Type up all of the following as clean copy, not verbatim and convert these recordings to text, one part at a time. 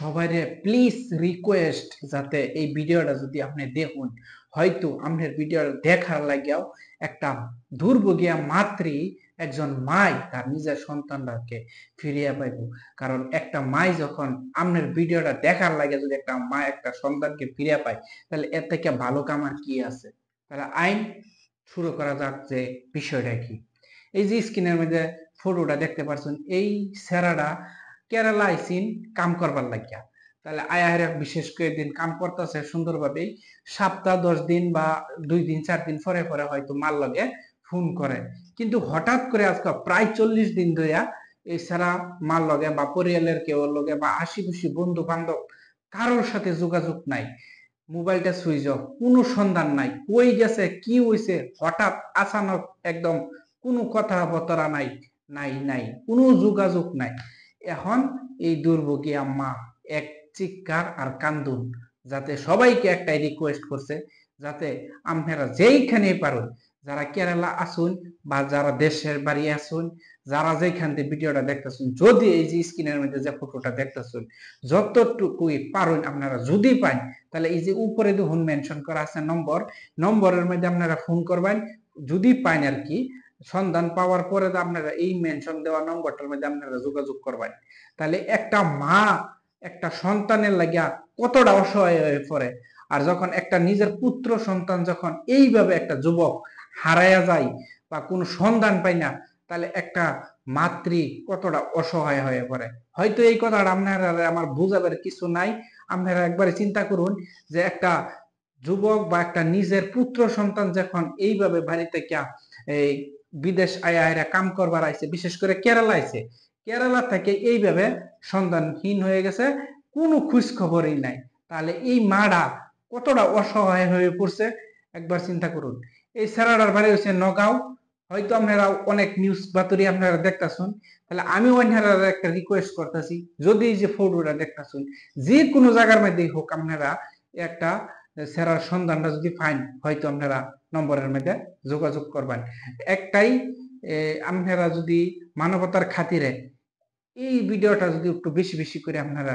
সবাইরে please request যাতে এই ভিডিওটা যদি আপনি দেখুন, হয়তো আপনার ভিডিও দেখার লাগিয়াও একটা দুর্ভোগিয়া মাতৃ একজন মাই তার নিজের সন্তানটাকে ফিরিয়ে পাইব। কারণ একটা মাই যখন আপনার ভিডিওটা দেখার লাগে, যদি একটা মা একটা সন্তানকে ফিরিয়ে পায়, তাহলে এর থেকে ভালো কাম আর কি আছে। তাহলে আইন শুরু করা যাক যে বিষয়টা কি। এই যে স্ক্রিনের মধ্যে ফটোটা দেখতে পাচ্ছেন, এই সেরাটা কেরালা আইসিন কাম করবার লাগিয়া। তাহলে আয়ারে বিশেষ করে দিন কাম করতেছে সুন্দরভাবেই, সপ্তাহ 10 দিন বা 2 দিন 4 দিন পরে পরে হয়তো মাল লগে ফোন করে। কিন্তু হঠাৎ করে আজকে প্রায় 40 দিন ধরে এই সারা মাল লগে বা পরিয়ালের কেউ লগে বা আশিপাশি বন্ধু বান্ধব কারোর সাথে যোগাযোগ নাই। মোবাইলটা সুইচ অফ, কোনো সন্ধান নাই, কই গেছে কি হইছে, হঠাৎ আচানক একদম কোনো কথাবার্তা নাই, নাই কোনো যোগাযোগ নাই। এখন এই দুর্ভোগী আম্মা এক চিৎকার আর কান্দুন, যাতে সবাইকে একটাই রিকোয়েস্ট করছে, যাতে আপনারা যেইখানে পারেন, যারা কেরালা আসুন বা যারা দেশের বাড়ি আসুন, যারা যেখান থেকে ভিডিওটা দেখতেছেন, যদি এই যে স্ক্রিনের মধ্যে যে ফটোটা দেখতেছেন যতটুকুই পারেন আপনারা যদি পান, তাহলে এই যে উপরে দেখুন মেনশন করা আছে নম্বরের মধ্যে আপনারা ফোন করবেন। যদি পান আর কি, সন্ধান পাওয়ার পরে আপনারা এই মেনশন দেওয়া নম্বরটার মধ্যে আপনারা যোগাযোগ করবেন। তাহলে একটা মা একটা সন্তানের লাগিয়া কতটা অসহায় হয়ে পড়ে। আর যখন একটা নিজের পুত্র সন্তান যখন এইভাবে একটা যুবক হারায়া যায় বা কোনো সন্ধান পায় না, তাহলে একটা মাতৃ কতটা অসহায় হয়ে পড়ে। হয়তো এই কথাটা আপনারা আমার বুঝাবার কিছু নাই। আপনারা একবারে চিন্তা করুন যে একটা যুবক বা একটা নিজের পুত্র সন্তান যখন এইভাবে বাড়িতে কিয়া এই বিদেশ আয়া কাম করবার আইছে, বিশেষ করে কেরালা আইছে, কেরালা থেকে এইভাবে সন্তানহীন হয়ে গেছে, কোনো খোঁজ খবরই নাই। তাহলে এই মাটা কতটা অসহায় হয়ে পড়ছে একবার চিন্তা করুন। এই ছেড়াটার বাড়ি হচ্ছে নগাঁও। হয়তো আপনারা অনেক নিউজ বাতরি আপনারা দেখতেছেন। তাহলে আমি ওনারা একটা রিকোয়েস্ট করতেছি, যদি এই যে ফটোটা দেখতেছেন যে কোনো জায়গার মধ্যে হোক, আপনারা একটা সেরার সন্ধানটা যদি পান, হয়তো আপনারা নম্বরের মধ্যে যোগাযোগ করবেন। একটাই আপনারা যদি মানবতার খাতিরে এই ভিডিওটা যদি একটু বেশি বেশি করে আপনারা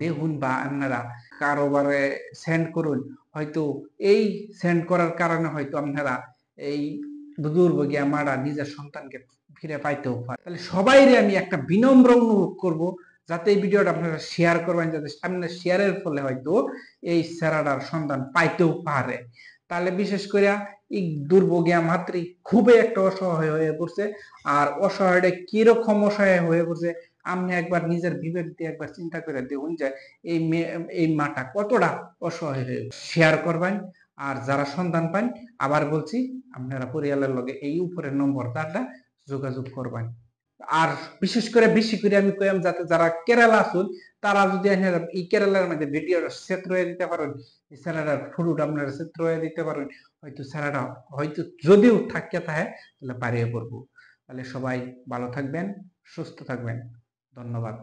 দেখুন বা আপনারা কারোবারে সেন্ড করুন, হয়তো এই সেন্ড করার কারণে হয়তো আপনারা এই দুর্ভোগী মারা নিজের সন্তানকে ফিরে পাইতেও পারে। তাহলে সবাইরে আমি একটা বিনম্র অনুরোধ করব, যাতে এই ভিডিওটা আপনারা শেয়ার করবেন, যাতে আপনার শেয়ারের ফলে হয়তো এই সেরাটার সন্ধান পাইতেও পারে। তাহলে বিশেষ করে এই দুর্ভোগী মাতৃ খুবই একটা অসহায় হয়ে পড়ছে। আর অসহায়টা কিরকম অসহায় হয়ে পড়ছে আপনি একবার নিজের বিবেক দিয়ে একবার চিন্তা করে দেখুন যে এই মাটা কতটা অসহায় হয়ে। শেয়ার করবেন। আর যারা সন্ধান পান, আবার বলছি, আপনারা পরিবারের লগে এই উপরের নম্বরটা যোগাযোগ করবেন। আর বিশেষ করে বেশি করে আমি কইম, যাতে যারা কেরালা আসুন, তারা যদি এই কেরালার মধ্যে ভিডিওটা সেট রয়ে দিতে পারেন, এই স্যালাডার ফুড আপনারা সেট রয়ে দিতে পারেন, হয়তো স্যালাডা হয়তো যদিও থাকে থাকে তাহলে বাড়িয়ে পড়বো। তাহলে সবাই ভালো থাকবেন, সুস্থ থাকবেন। ধন্যবাদ।